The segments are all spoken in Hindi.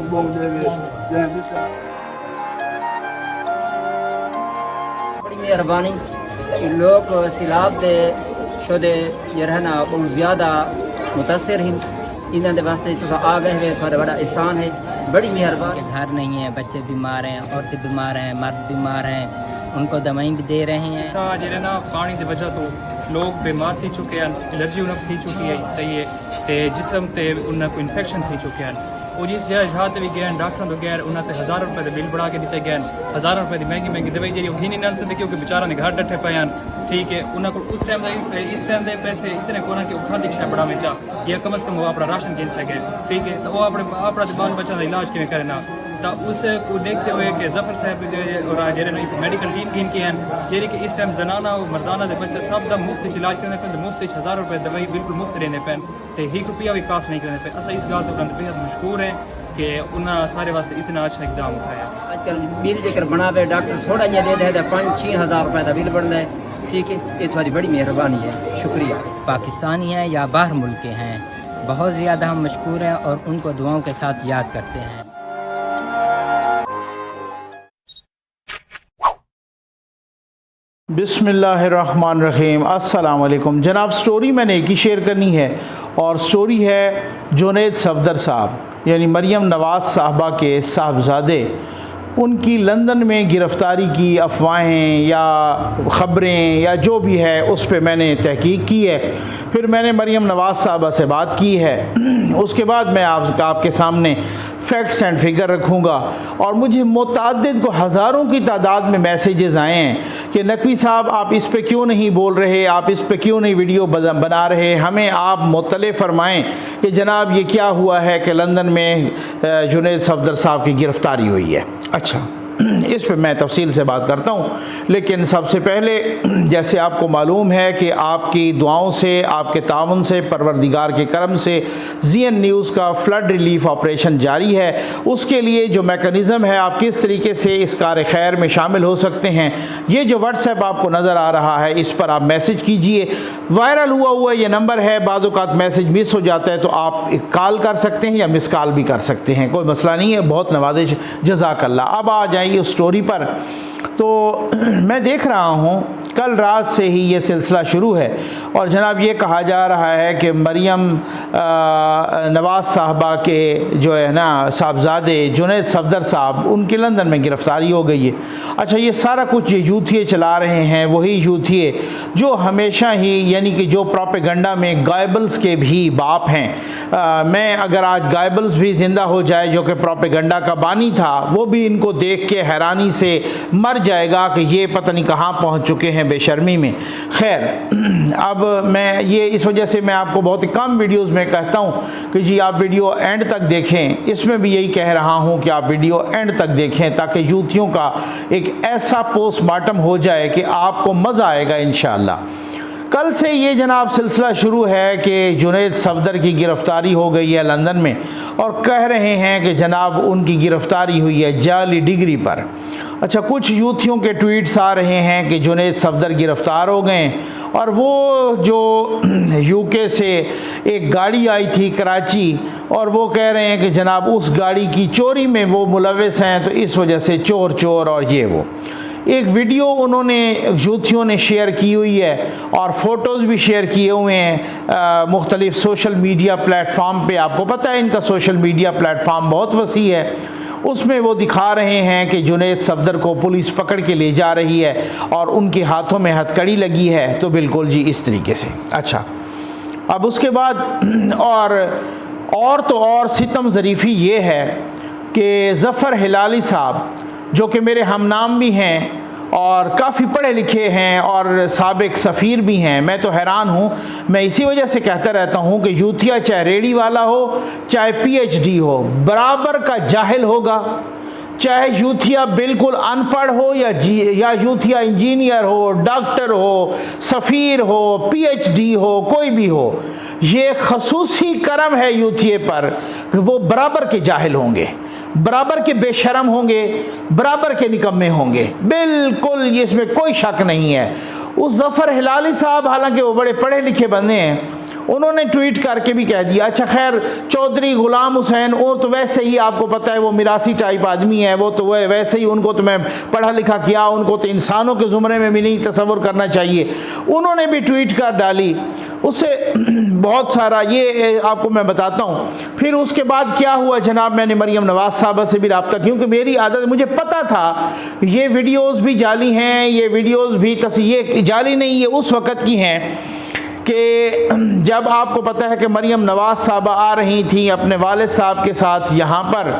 बड़ी मेहरबानी कि लोग सैलाब दे शुदे जरहना बहुत ज़्यादा मुतासर हैं, इन्होंने वास्ते तो आ गए हैं, थोड़ा बड़ा एहसान है, बड़ी मेहरबानी। घर नहीं है, बच्चे बीमार हैं, औरतें बीमार हैं, मर्द बीमार हैं, उनको दवाई भी दे रहे हैं। जेह्ड़े ना पानी की वजह तो लोग बीमार थी चुके हैं, एलर्जी उन्हें थी चुकी है, सही है, तो जिसम ते उन्हें कोई इन्फेक्शन थी चुके हैं, और जिस जहाँ भी गए डॉक्टर तो गए उन्हें 1000 रुपये के बिल बढ़ा के दिते गए, 1000 रुपये की महंगी महंगी दवाई जी ही नहीं सकते क्योंकि बेचारा ने घर डटे पे हैं, ठीक है। उन्हें को उस टाइम इस टाइम के पैसे इतने को कि खादी शा बड़ा बेचा या कम अज़ कम वो अपना राशन गिन सके, ठीक है, तो वो अपना बाल बच्चों का इलाज किमें करना, तो उसको देखते हुए कि जफर साहब और जेरे मेडिकल टीम गिन की हैं जेरी कि इस टाइम जनाना और मर्दाना के बच्चे सब का मुफ्त इलाज करने पे, मुफ्त 1000 रुपये दवाई बिल्कुल मुफ्त देने पे, तो 1 रुपया भी कास्ट नहीं करने पे। अस इस गल तो बेहद मशहूर है कि उन्हें सारे वास्ते इतना अच्छा इकदाम उठाया। आजकल बिल जेकर बनावे डॉक्टर थोड़ा जहा दे दे 5-6 हज़ार रुपये का बिल बनता है, ठीक है, ये थोड़ी बड़ी मेहरबानी है, शुक्रिया। पाकिस्तानी हैं या बाहर मुल्क के हैं, बहुत ज़्यादा हम मशहूर हैं और उनको दुआओं के साथ याद करते हैं। बिस्मिल्लाहिर्रहमानिर्रहीम, अस्सलाम वालेकुम जनाब। स्टोरी मैंने एक ही शेयर करनी है और स्टोरी है जुनैद सफदर साहब यानी मरियम नवाज़ साहबा के साहबजादे, उनकी लंदन में गिरफ़्तारी की अफवाहें या ख़बरें या जो भी है उस पर मैंने तहकीक की है। फिर मैंने मरियम नवाज़ साहबा से बात की है, उसके बाद मैं आपके सामने फैक्ट्स एंड फिगर रखूँगा। और मुझे मुतअद्दिद को हज़ारों की तादाद में मैसेजेस आए हैं कि नकवी साहब आप इस पे क्यों नहीं बोल रहे, आप इस पे क्यों नहीं वीडियो बना रहे, हमें आप मुत्तले फरमाएँ कि जनाब ये क्या हुआ है कि लंदन में जुनैद सफदर साहब की गिरफ़्तारी हुई है। अच्छा, इस पे मैं तफसील से बात करता हूँ, लेकिन सबसे पहले जैसे आपको मालूम है कि आपकी दुआओं से, आपके ताउन से, परवरदिगार के करम से ज़ीएन न्यूज़ का फ़्लड रिलीफ ऑपरेशन जारी है। उसके लिए जो मेकनिज़म है, आप किस तरीके से इस कार खैर में शामिल हो सकते हैं, ये जो व्हाट्सएप आपको नज़र आ रहा है इस पर आप मैसेज कीजिए। वायरल हुआ ये नंबर है, बाज़ औक़ात मैसेज मिस हो जाता है तो आप कॉल कर सकते हैं या मिस कॉल भी कर सकते हैं, कोई मसला नहीं है, बहुत नवाजिश, जज़ाकल्लाह। अब आ जाए उस स्टोरी पर। तो मैं देख रहा हूँ कल रात से ही ये सिलसिला शुरू है और जनाब ये कहा जा रहा है कि मरियम नवाज़ साहबा के जो है ना साहबजादे जुनैद सफदर साहब, उनकी लंदन में गिरफ़्तारी हो गई है। अच्छा, ये सारा कुछ ये यूथिये चला रहे हैं, वही यूथिये जो हमेशा ही यानी कि जो प्रोपेगेंडा में गायबल्स के भी बाप हैं। मैं अगर आज गायबल्स भी ज़िंदा हो जाए जो कि प्रोपेगेंडा का बानी था, वो भी इनको देख के हैरानी से मर जाएगा कि ये पता नहीं कहाँ पहुँच चुके हैं बेशर्मी में। खैर, अब मैं ये इस वजह से मैं आपको बहुत ही कम वीडियोस में कहता हूँ कि जी आप वीडियो एंड तक देखें। इसमें भी यही कह रहा हूँ कि आप वीडियो एंड तक देखें ताकि यूथियों का एक ऐसा पोस्टमार्टम हो जाए कि आपको मज़ा आएगा इंशाअल्लाह। कल से ये जनाब सिलसिला शुरू है कि जुनैद सफदर की गिरफ़्तारी हो गई है लंदन में और कह रहे हैं कि जनाब उनकी गिरफ़्तारी हुई है जाली डिग्री पर। अच्छा, कुछ यूथियों के ट्वीट्स आ रहे हैं कि जुनैद सफदर गिरफ़्तार हो गए और वो जो यूके से एक गाड़ी आई थी कराची और वो कह रहे हैं कि जनाब उस गाड़ी की चोरी में वो मुलविस हैं, तो इस वजह से चोर चोर और ये वो। एक वीडियो उन्होंने यूथियों ने शेयर की हुई है और फ़ोटोज़ भी शेयर किए हुए हैं मुख्तलिफ़ सोशल मीडिया प्लेटफॉर्म पे। आपको पता है इनका सोशल मीडिया प्लेटफॉर्म बहुत वसी है। उसमें वो दिखा रहे हैं कि जुनैद सफदर को पुलिस पकड़ के ले जा रही है और उनके हाथों में हथकड़ी लगी है, तो बिल्कुल जी इस तरीके से। अच्छा, अब उसके बाद और सितम ज़रीफ़ी ये है कि ज़फ़र हिलाली साहब जो कि मेरे हमनाम भी हैं और काफ़ी पढ़े लिखे हैं और साबिक सफ़ीर भी हैं। मैं तो हैरान हूँ, मैं इसी वजह से कहता रहता हूँ कि यूथिया चाहे रेडी वाला हो चाहे PhD हो, बराबर का जाहिल होगा। चाहे यूथिया बिल्कुल अनपढ़ हो या यूथिया इंजीनियर हो, डॉक्टर हो, सफ़ीर हो, PhD हो, कोई भी हो, ये खसूसी करम है यूथिये पर कि वो बराबर के जाहिल होंगे, बराबर के बेशरम होंगे, बराबर के निकम्मे होंगे, बिल्कुल ये इसमें कोई शक नहीं है। उस ज़फ़र हिलाली साहब हालांकि वो बड़े पढ़े लिखे बंदे हैं, उन्होंने ट्वीट करके भी कह दिया। अच्छा खैर, चौधरी गुलाम हुसैन वो तो वैसे ही आपको पता है वो मिरासी टाइप आदमी है, वो तो वैसे ही उनको तो मैं पढ़ा लिखा किया, उनको तो इंसानों के ज़ुमरे में भी नहीं तस्वुर करना चाहिए। उन्होंने भी ट्वीट कर डाली, उससे बहुत सारा ये आपको मैं बताता हूँ। फिर उसके बाद क्या हुआ जनाब, मैंने मरियम नवाज़ साहबा से भी रब्ता, क्योंकि मेरी आदत, मुझे पता था ये वीडियोस भी जाली हैं, ये वीडियोस भी ये जाली नहीं, ये उस वक़्त की हैं कि जब आपको पता है कि मरियम नवाज़ साहबा आ रही थी अपने वालिद साहब के साथ यहाँ पर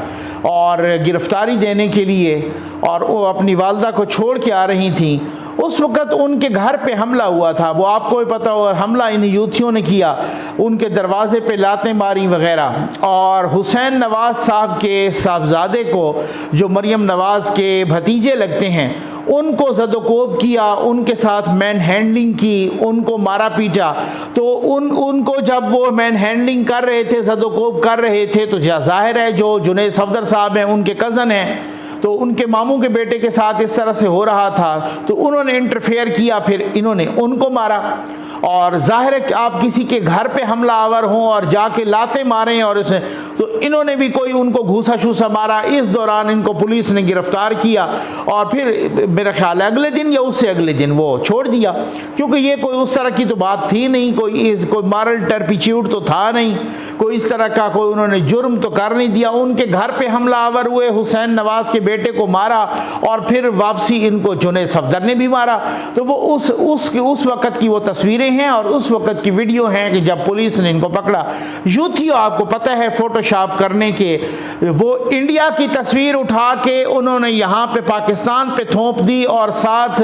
और गिरफ़्तारी देने के लिए, और वो अपनी वालदा को छोड़ के आ रही थी। उस वक़्त उनके घर पे हमला हुआ था, वो आपको भी पता हो, हमला इन यूथियों ने किया, उनके दरवाज़े पे लातें मारी वग़ैरह। और हुसैन नवाज़ साहब के साहबजादे को, जो मरियम नवाज़ के भतीजे लगते हैं, उनको ज़दोकोब किया, उनके साथ मैन हैंडलिंग की, उनको मारा पीटा। तो उनको जब वो मैन हैंडलिंग कर रहे थे, ज़दोकोब कर रहे थे, तो ज़ाहिर है जो जुनैद सफदर साहब हैं उनके कज़न हैं, तो उनके मामू के बेटे के साथ इस तरह से हो रहा था, तो उन्होंने इंटरफेयर किया, फिर इन्होंने उनको मारा। और ज़ाहिर है कि आप किसी के घर पे हमला आवर हों और जाके लाते मारें, और इसे तो इन्होंने भी कोई उनको घूसा शूसा मारा। इस दौरान इनको पुलिस ने गिरफ़्तार किया और फिर मेरा ख्याल है अगले दिन या उससे अगले दिन वो छोड़ दिया, क्योंकि ये कोई उस तरह की तो बात थी नहीं, कोई मॉरल टर्पिट्यूड तो था नहीं, कोई इस तरह का कोई उन्होंने जुर्म तो कर नहीं दिया। उनके घर पे हमला आवर हुए, हुसैन नवाज़ के बेटे को मारा और फिर वापसी इनको जुनैद सफदर ने भी मारा। तो वो उस वक़्त की वो तस्वीरें हैं और उस वक़्त की वीडियो हैं कि जब पुलिस ने इनको पकड़ा। यूथियों आपको पता है फोटोशॉप करने के, वो इंडिया की तस्वीर उठा के उन्होंने यहाँ पे पाकिस्तान पे थोप दी और साथ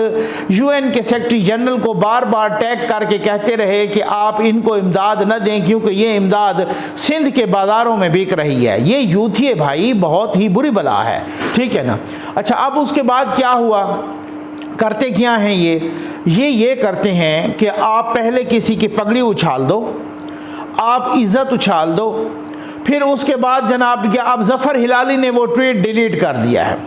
यूएन के सेक्रेटरी जनरल को बार बार टैग करके कहते रहे कि आप इनको इमदाद न दें क्योंकि ये इमदाद सिंध के बाज़ारों में बिक रही है। ये यूथिए भाई बहुत ही बुरी बला है, ठीक है ना। अच्छा, अब उसके बाद क्या हुआ, करते क्या हैं ये करते हैं कि आप पहले किसी की पगड़ी उछाल दो, आप इज़्ज़त उछाल दो, फिर उसके बाद जनाब क्या, अब ज़फ़र हिलाली ने वो ट्वीट डिलीट कर दिया है।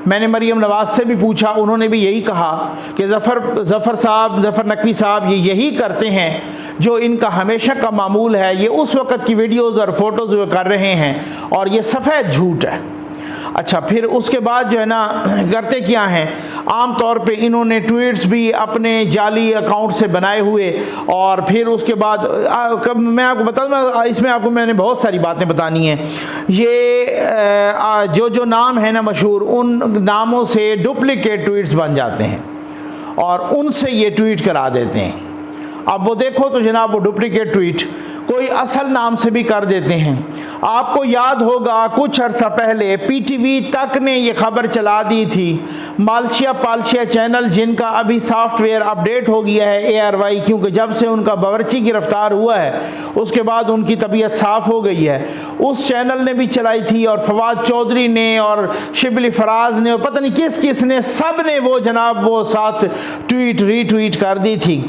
मैंने मरियम नवाज़ से भी पूछा, उन्होंने भी यही कहा कि ज़फ़र नकवी साहब ये यही करते हैं जो इनका हमेशा का मामूल है, ये उस वक़्त की वीडियोज़ और फ़ोटोज़ वो कर रहे हैं और ये सफ़ेद झूठ है। अच्छा, फिर उसके बाद जो है ना करते क्या हैं, आम तौर पे इन्होंने ट्वीट्स भी अपने जाली अकाउंट से बनाए हुए, और फिर उसके बाद मैं आपको बता दूँ, इसमें आपको मैंने बहुत सारी बातें बतानी हैं। ये जो नाम है ना मशहूर, उन नामों से डुप्लिकेट ट्वीट्स बन जाते हैं और उनसे ये ट्वीट करा देते हैं। अब वो देखो तो जनाब वो डुप्लिकेट ट्वीट कोई असल नाम से भी कर देते हैं। आपको याद होगा कुछ अर्सा पहले पीटीवी तक ने ये खबर चला दी थी, मालशिया पालशिया चैनल जिनका अभी सॉफ्टवेयर अपडेट हो गया है ARY, क्योंकि जब से उनका बावर्ची गिरफ्तार हुआ है उसके बाद उनकी तबीयत साफ़ हो गई है, उस चैनल ने भी चलाई थी और फवाद चौधरी ने और शिबली फराज ने और पता नहीं किस किस ने, सब ने वो जनाब वो साथ ट्वीट रीट्वीट कर दी थी।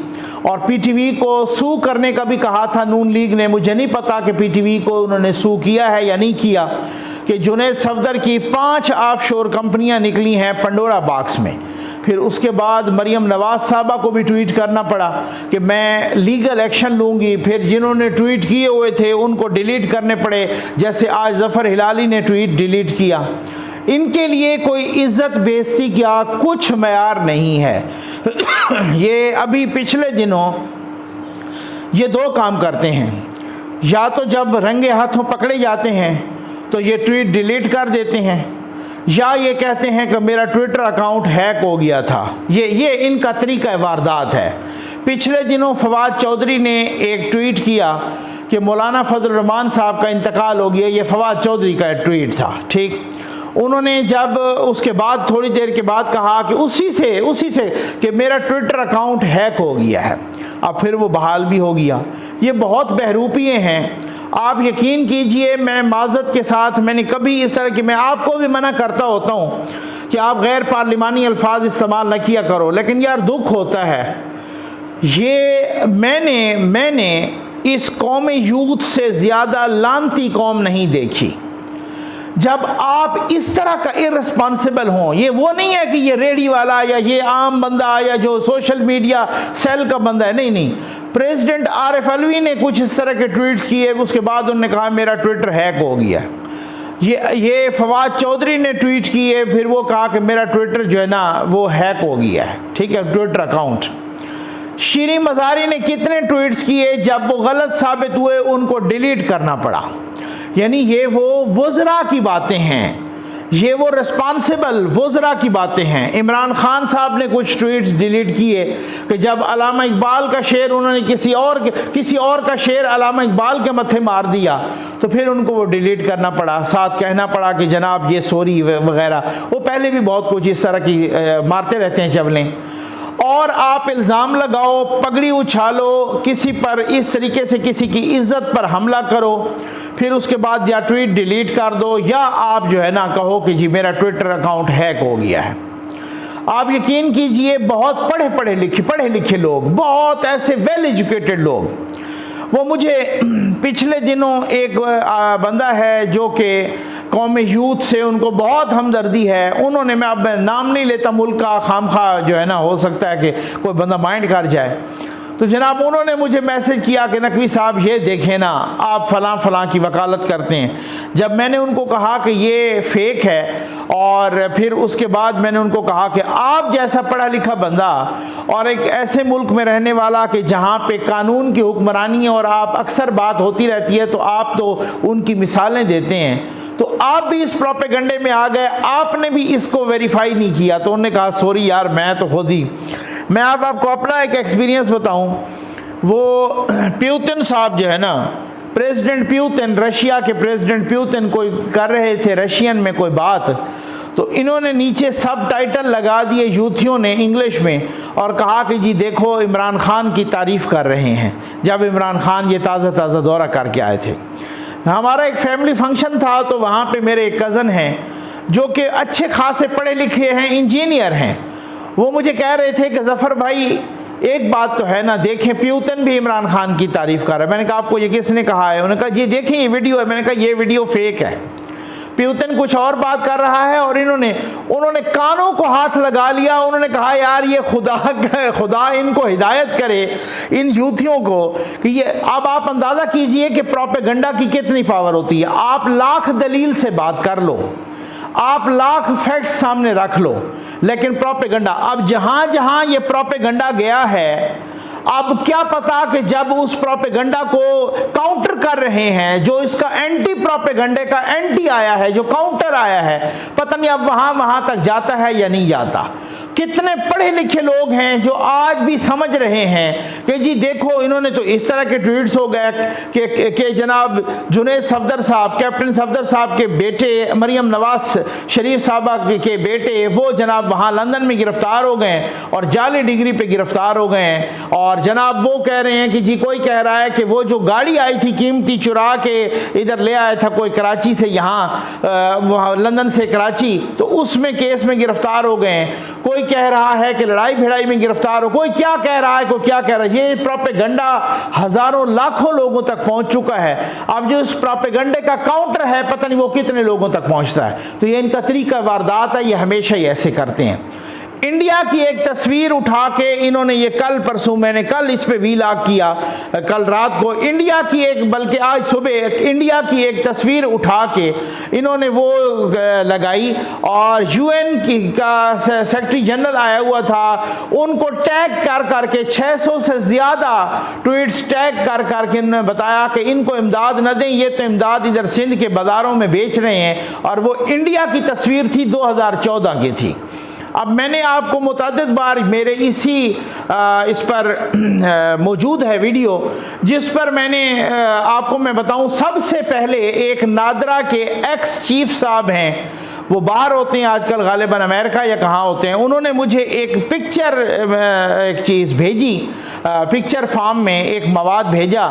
और पीटीवी को सू करने का भी कहा था नून लीग ने, मुझे नहीं पता कि पीटीवी को उन्होंने सू किया है या नहीं किया, कि जुनैद सफदर की 5 ऑफशोर कंपनियां निकली हैं पंडोरा बॉक्स में। फिर उसके बाद मरियम नवाज़ साहबा को भी ट्वीट करना पड़ा कि मैं लीगल एक्शन लूँगी। फिर जिन्होंने ट्वीट किए हुए थे उनको डिलीट करने पड़े, जैसे आज ज़फ़र हिलाली ने ट्वीट डिलीट किया। इनके लिए कोई इज़्ज़त बेइज्जती क्या कुछ मयार नहीं है। ये अभी पिछले दिनों ये 2 काम करते हैं, या तो जब रंगे हाथों पकड़े जाते हैं तो ये ट्वीट डिलीट कर देते हैं, या ये कहते हैं कि मेरा ट्विटर अकाउंट हैक हो गया था। ये इनका तरीका वारदात है। पिछले दिनों फवाद चौधरी ने एक ट्वीट किया कि मौलाना फजल रहमान साहब का इंतकाल हो गया, ये फवाद चौधरी का ट्वीट था, ठीक। उन्होंने जब उसके बाद थोड़ी देर के बाद कहा कि उसी से कि मेरा ट्विटर अकाउंट हैक हो गया है, अब फिर वो बहाल भी हो गया। ये बहुत बहरूपिये हैं, आप यकीन कीजिए। मैं माज़रत के साथ मैंने कभी इस तरह की, मैं आपको भी मना करता होता हूँ कि आप गैर पार्लिमानी अल्फाज इस्तेमाल न किया करो, लेकिन यार दुख होता है। ये मैंने इस कौम यूथ से ज़्यादा लानती कौम नहीं देखी। जब आप इस तरह का इर्रेस्पॉन्सिबल हों, ये वो नहीं है कि ये रेडी वाला या ये आम बंदा या जो सोशल मीडिया सेल का बंदा है, नहीं, प्रेसिडेंट आरिफ अलवी ने कुछ इस तरह के ट्वीट्स किए, उसके बाद उन्होंने कहा मेरा ट्विटर हैक हो गया। ये फवाद चौधरी ने ट्वीट किए, फिर वो कहा कि मेरा ट्विटर जो है ना वो हैक हो गया है, ठीक है, ट्विटर अकाउंट। शीरी मज़ारी ने कितने ट्वीट्स किए, जब वो गलत साबित हुए उनको डिलीट करना पड़ा। यानी ये वो वज़रा की बातें हैं, ये वो रिस्पॉन्सिबल वज़रा की बातें हैं। इमरान खान साहब ने कुछ ट्वीट्स डिलीट किए कि जब अल्लामा इकबाल का शेर उन्होंने किसी और का शेर अल्लामा इकबाल के मत्थे मार दिया तो फिर उनको वो डिलीट करना पड़ा, साथ कहना पड़ा कि जनाब ये सॉरी वगैरह। वो पहले भी बहुत कुछ इस तरह की मारते रहते हैं चवलें। और आप इल्ज़ाम लगाओ, पगड़ी उछालो, किसी पर इस तरीके से किसी की इज्जत पर हमला करो, फिर उसके बाद या ट्वीट डिलीट कर दो या आप जो है ना कहो कि जी मेरा ट्विटर अकाउंट हैक हो गया है। आप यकीन कीजिए बहुत पढ़े लिखे लोग, बहुत ऐसे वेल एजुकेटेड लोग, वो मुझे पिछले दिनों एक बंदा है जो कि कौमी यूथ से उनको बहुत हमदर्दी है, उन्होंने, मैं अब नाम नहीं लेता मुल्क का, खामखा जो है ना हो सकता है कि कोई बंदा माइंड कर जाए, तो जनाब उन्होंने मुझे मैसेज किया कि नकवी साहब ये देखें ना आप फ़लाँ की वकालत करते हैं। जब मैंने उनको कहा कि ये फ़ेक है, और फिर उसके बाद मैंने उनको कहा कि आप जैसा पढ़ा लिखा बंदा और एक ऐसे मुल्क में रहने वाला कि जहाँ पे कानून की हुक्मरानी है और आप अक्सर बात होती रहती है तो आप तो उनकी मिसालें देते हैं, तो आप भी इस प्रोपेगंडे में आ गए, आपने भी इसको वेरीफाई नहीं किया। तो उन्होंने कहा सॉरी यार, मैं तो खुद ही, मैं आपको अपना एक एक्सपीरियंस बताऊं। वो प्यूतिन साहब जो है ना, प्रेसिडेंट प्यूतिन, रशिया के प्रेसिडेंट प्यूतिन कोई कर रहे थे रशियन में कोई बात, तो इन्होंने नीचे सब टाइटल लगा दिए यूथियों ने इंग्लिश में और कहा कि जी देखो इमरान खान की तारीफ़ कर रहे हैं, जब इमरान खान ये ताज़ा दौरा करके आए थे। हमारा एक फैमिली फंक्शन था, तो वहाँ पे मेरे एक कज़न हैं जो कि अच्छे खासे पढ़े लिखे हैं, इंजीनियर हैं। वो मुझे कह रहे थे कि ज़फ़र भाई एक बात तो है ना, देखें प्यूतिन भी इमरान खान की तारीफ़ कर रहा है। मैंने कहा आपको ये किसने कहा है? उन्होंने कहा ये देखें ये वीडियो है। मैंने कहा ये वीडियो फेक है, प्यूतिन कुछ और बात कर रहा है। और उन्होंने कानों को हाथ लगा लिया, उन्होंने कहा यार ये खुदा इनको हिदायत करे इन यूथियों को कि ये, अब आप अंदाज़ा कीजिए कि प्रोपेगंडा की कितनी पावर होती है। आप लाख दलील से बात कर लो, आप लाख फैक्ट्स सामने रख लो, लेकिन प्रोपेगंडा, अब जहां ये प्रोपेगंडा गया है, अब क्या पता कि जब उस प्रोपेगंडा को काउंटर कर रहे हैं, जो इसका एंटी प्रोपेगंडे का एंटी आया है, जो काउंटर आया है, पता नहीं अब वहां तक जाता है या नहीं जाता। कितने पढ़े लिखे लोग हैं जो आज भी समझ रहे हैं कि जी देखो इन्होंने तो इस तरह के ट्वीट्स हो गए कि जनाब जुनैद सफदर साहब, कैप्टन सफदर साहब के बेटे, मरियम नवाज शरीफ साहबा के बेटे, वो जनाब वहाँ लंदन में गिरफ्तार हो गए और जाली डिग्री पे गिरफ्तार हो गए। और जनाब वो कह रहे हैं कि जी, कोई कह रहा है कि वो जो गाड़ी आई थी कीमती चुरा के इधर ले आया था कोई कराची से यहाँ, वहाँ लंदन से कराची, तो उसमें केस में गिरफ्तार हो गए। कोई कह रहा है कि लड़ाई भिड़ाई में गिरफ्तार हो, कोई क्या कह रहा है, कोई क्या कह रहा है। ये प्रोपेगंडा हजारों लाखों लोगों तक पहुंच चुका है। अब जो इस प्रोपेगंडे का काउंटर है, पता नहीं वो कितने लोगों तक पहुंचता है। तो ये इनका तरीका वारदात है, ये हमेशा ही ऐसे करते हैं। इंडिया की एक तस्वीर उठा के इन्होंने, ये कल परसों मैंने कल इस पे वीलॉग किया, कल रात को इंडिया की एक, बल्कि आज सुबह इंडिया की एक तस्वीर उठा के इन्होंने वो लगाई और यूएन की का सेक्रेटरी जनरल आया हुआ था, उनको टैग कर करके 600 से ज़्यादा ट्वीट्स टैग कर करके इन्होंने बताया कि इनको इमदाद न दें, ये तो इमदाद इधर सिंध के बाज़ारों में बेच रहे हैं। और वो इंडिया की तस्वीर थी, 2014 की थी। अब मैंने आपको मुतअद्दिद बार मेरे इस पर मौजूद है वीडियो, जिस पर मैंने आपको मैं बताऊं, सबसे पहले एक नादरा के एक्स चीफ साहब हैं, वो बाहर होते हैं आजकल गालिबन अमेरिका या कहाँ होते हैं, उन्होंने मुझे एक पिक्चर एक चीज़ भेजी, पिक्चर फॉर्म में एक मवाद भेजा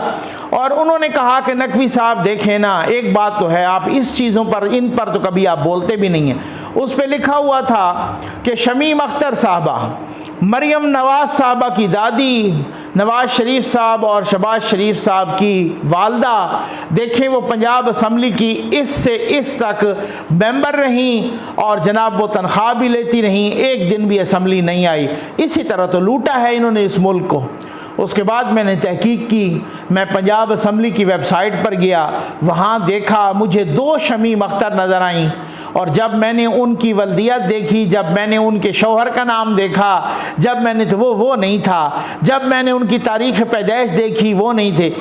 और उन्होंने कहा कि नकवी साहब देखें ना, एक बात तो है, आप इस चीज़ों पर, इन पर तो कभी आप बोलते भी नहीं हैं। उस पर लिखा हुआ था कि शमीम अख्तर साहबा, मरियम नवाज साहबा की दादी, नवाज शरीफ साहब और शहबाज शरीफ साहब की वालदा, देखें वो पंजाब असम्बली की इस से इस तक मेंबर रहीं और जनाब वो तनख्वाह भी लेती रहीं, एक दिन भी असम्बली नहीं आई। इसी तरह तो लूटा है इन्होंने इस मुल्क को। उसके बाद मैंने तहकीक की, मैं पंजाब असम्बली की वेबसाइट पर गया, वहाँ देखा मुझे 2 शमीम अख्तर नज़र आईं, और जब मैंने उनकी वल्दियत देखी, जब मैंने उनके शौहर का नाम देखा, जब मैंने तो वो नहीं था, जब मैंने उनकी तारीख़ पैदाइश देखी वो नहीं थे।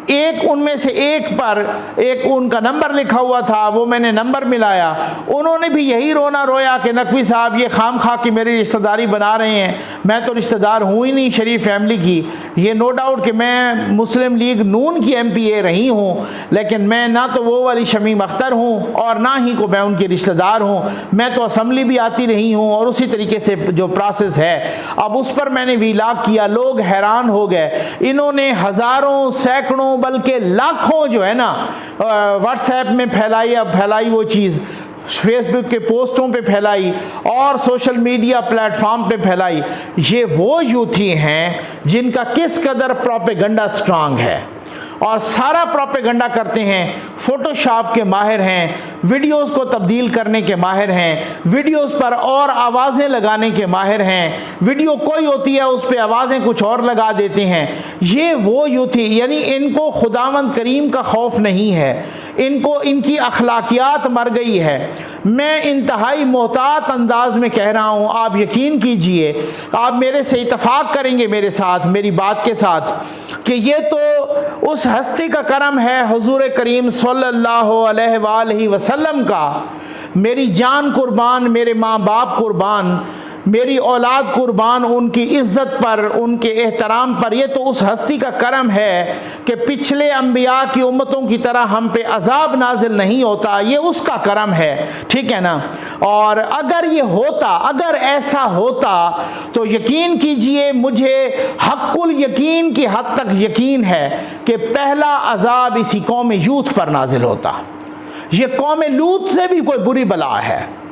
एक उनमें से एक पर एक उनका नंबर लिखा हुआ था, वो मैंने नंबर मिलाया, उन्होंने भी यही रोना रोया कि नकवी साहब ये खाम खा के मेरी रिश्तेदारी बना रहे हैं, मैं तो रिश्तेदार हूँ ही नहीं शरीफ फैमिली की। ये नो डाउट कि मैं मुस्लिम लीग नून की MPA रही हूँ, लेकिन मैं ना तो वो वाली शमीम अख्तर हूँ और ना ही को मैं उनकी रिश्तेदार हूँ। मैं तो असम्बली भी आती रही हूँ और उसी तरीके से जो प्रोसेस है, अब उस पर मैंने वीलाग किया। लोग हैरान हो गए, इन्होंने हज़ारों सैकड़ों बल्कि लाखों जो है ना व्हाट्सएप में फैलाई वो चीज़, फेसबुक के पोस्टों पे फैलाई और सोशल मीडिया प्लेटफॉर्म पे फैलाई। ये वो यूथी हैं जिनका किस कदर प्रोपेगेंडा स्ट्रांग है और सारा प्रोपेगेंडा करते हैं, फोटोशॉप के माहिर हैं, वीडियोस को तब्दील करने के माहिर हैं, वीडियोस पर और आवाज़ें लगाने के माहिर हैं, वीडियो कोई होती है उस पर आवाज़ें कुछ और लगा देते हैं। ये वो यूथी, यानी इनको खुदावंद करीम का खौफ नहीं है, इनको इनकी अखलाकियात मर गई है। मैं इंतहाई मोहतात अंदाज में कह रहा हूँ, आप यकीन कीजिए, आप मेरे से इत्तफाक करेंगे मेरे साथ, मेरी बात के साथ, कि ये तो उस हस्ती का करम है हुजूर करीम सल्लल्लाहु अलैहि वसल्लम का। मेरी जान कुर्बान, मेरे माँ बाप कुर्बान, मेरी औलाद कुर्बान उनकी इज़्ज़त पर, उनके एहतराम पर। ये तो उस हस्ती का करम है कि पिछले अंबिया की उम्मतों की तरह हम पे अजाब नाजिल नहीं होता, ये उसका करम है, ठीक है ना। और अगर ये होता, अगर ऐसा होता तो यकीन कीजिए, मुझे हक्कुल यकीन की हद तक यकीन है कि पहला अजाब इसी कौम यूथ पर नाजिल होता। ये कौम लूत से भी कोई बुरी बला है।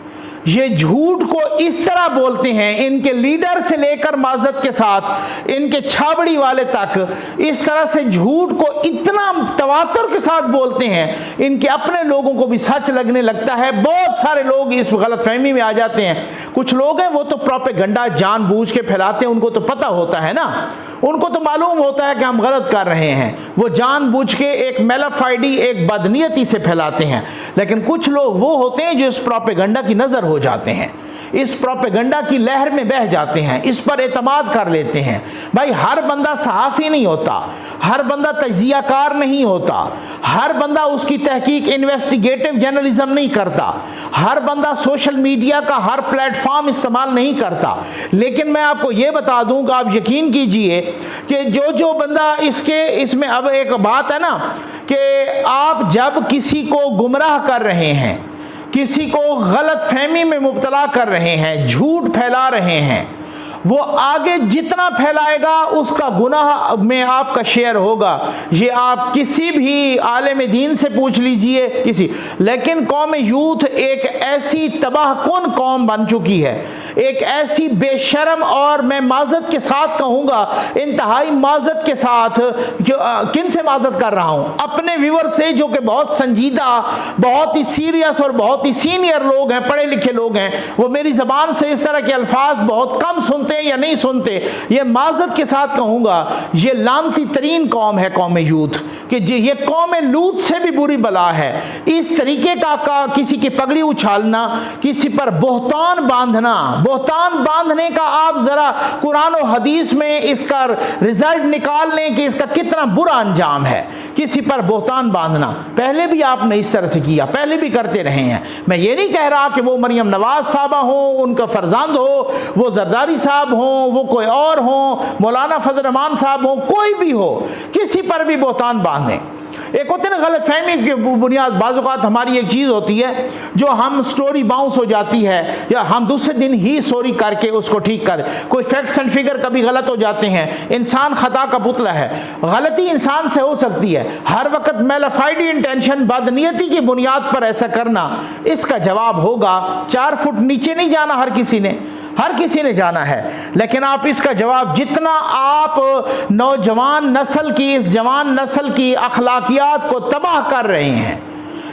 ये झूठ को इस तरह बोलते हैं, इनके लीडर से लेकर माजत के साथ इनके छाबड़ी वाले तक इस तरह से झूठ को इतना तवातर के साथ बोलते हैं, इनके अपने लोगों को भी सच लगने लगता है। बहुत सारे लोग इस गलतफहमी में आ जाते हैं। कुछ लोग हैं वो तो प्रोपेगेंडा जानबूझ के फैलाते हैं, उनको तो पता होता है ना, उनको तो मालूम होता है कि हम गलत कर रहे हैं, वो जानबूझ के एक मेलाफाइडी, एक बदनीयती से फैलाते हैं। लेकिन कुछ लोग वो होते हैं जो इस प्रोपेगेंडा की नज़र हो जाते हैं, इस प्रोपेगेंडा की लहर में बह जाते हैं, इस पर एतमाद कर लेते हैं। भाई हर बंदा सहाफ़ी नहीं होता, हर बंदा तज्जियाकार नहीं होता, हर बंदा उसकी तहकीक इन्वेस्टिगेटिव जर्नलिज्म नहीं करता, हर बंदा सोशल मीडिया का हर प्लेटफॉर्म इस्तेमाल नहीं करता। लेकिन मैं आपको ये बता दूं कि आप यकीन कीजिए कि जो बंदा इसमें अब एक बात है ना कि आप जब किसी को गुमराह कर रहे हैं, किसी को गलत फहमी में मुब्तला कर रहे हैं, झूठ फैला रहे हैं, वो आगे जितना फैलाएगा उसका गुनाह में आपका शेयर होगा। ये आप किसी भी आलिम दीन से पूछ लीजिए, किसी। लेकिन कौम यूथ एक ऐसी तबाहकुन कौम बन चुकी है, एक ऐसी बेशर्म, और मैं माजत के साथ कहूँगा, इंतहाई माजत के साथ, किन से माजत कर रहा हूँ? अपने व्यूअर से, जो कि बहुत संजीदा, बहुत ही सीरियस और बहुत ही सीनियर लोग हैं, पढ़े लिखे लोग हैं। वो मेरी ज़बान से इस तरह के अल्फाज बहुत कम सुनते या नहीं सुनते। ये माजत के साथ कहूँगा, ये लानती तरीन कौम है कौम यूथ, कि ये कौम लूत से भी बुरी बला है। इस तरीके का किसी की पगड़ी उछालना, किसी पर बोहतान बांधना, बोहतान बांधने का आप ज़रा कुरान और हदीस में इसका रिजल्ट निकाल लें कि इसका कितना बुरा अंजाम है। किसी पर बोहतान बांधना पहले भी आपने इस तरह से किया, पहले भी करते रहे हैं। मैं ये नहीं कह रहा कि वो मरियम नवाज साहबा हो, उनका फरजांद हो, वो जरदारी साहब हो, वो कोई और हो, मौलाना फजल रहमान साहब हो, कोई भी हो, किसी पर भी बोहतान बांधें। एक होते ना गलत फहमी की बुनियाद, बाज़-औक़ात हमारी एक चीज़ होती है जो हम स्टोरी बाउंस हो जाती है, या हम दूसरे दिन ही स्टोरी करके उसको ठीक कर, कोई फैक्ट्स एंड फिगर कभी गलत हो जाते हैं। इंसान खता का पुतला है, गलती इंसान से हो सकती है। हर वक्त मेलाफाइडी इंटेंशन, बदनीयती की बुनियाद पर ऐसा करना, इसका जवाब होगा 4 फुट नीचे नहीं जाना। हर किसी ने जाना है, लेकिन आप इसका जवाब, जितना आप नौजवान नस्ल की, इस जवान नस्ल की अखलाकियात को तबाह कर रहे हैं,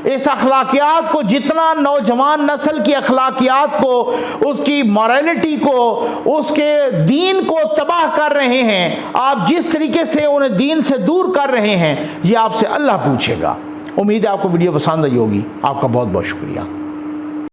इस अखलाकियात को, जितना नौजवान नस्ल की अखलाकियात को, उसकी मॉरलिटी को, उसके दीन को तबाह कर रहे हैं, आप जिस तरीके से उन्हें दीन से दूर कर रहे हैं, ये आपसे अल्लाह पूछेगा। उम्मीद है आपको वीडियो पसंद आई होगी। आपका बहुत बहुत शुक्रिया।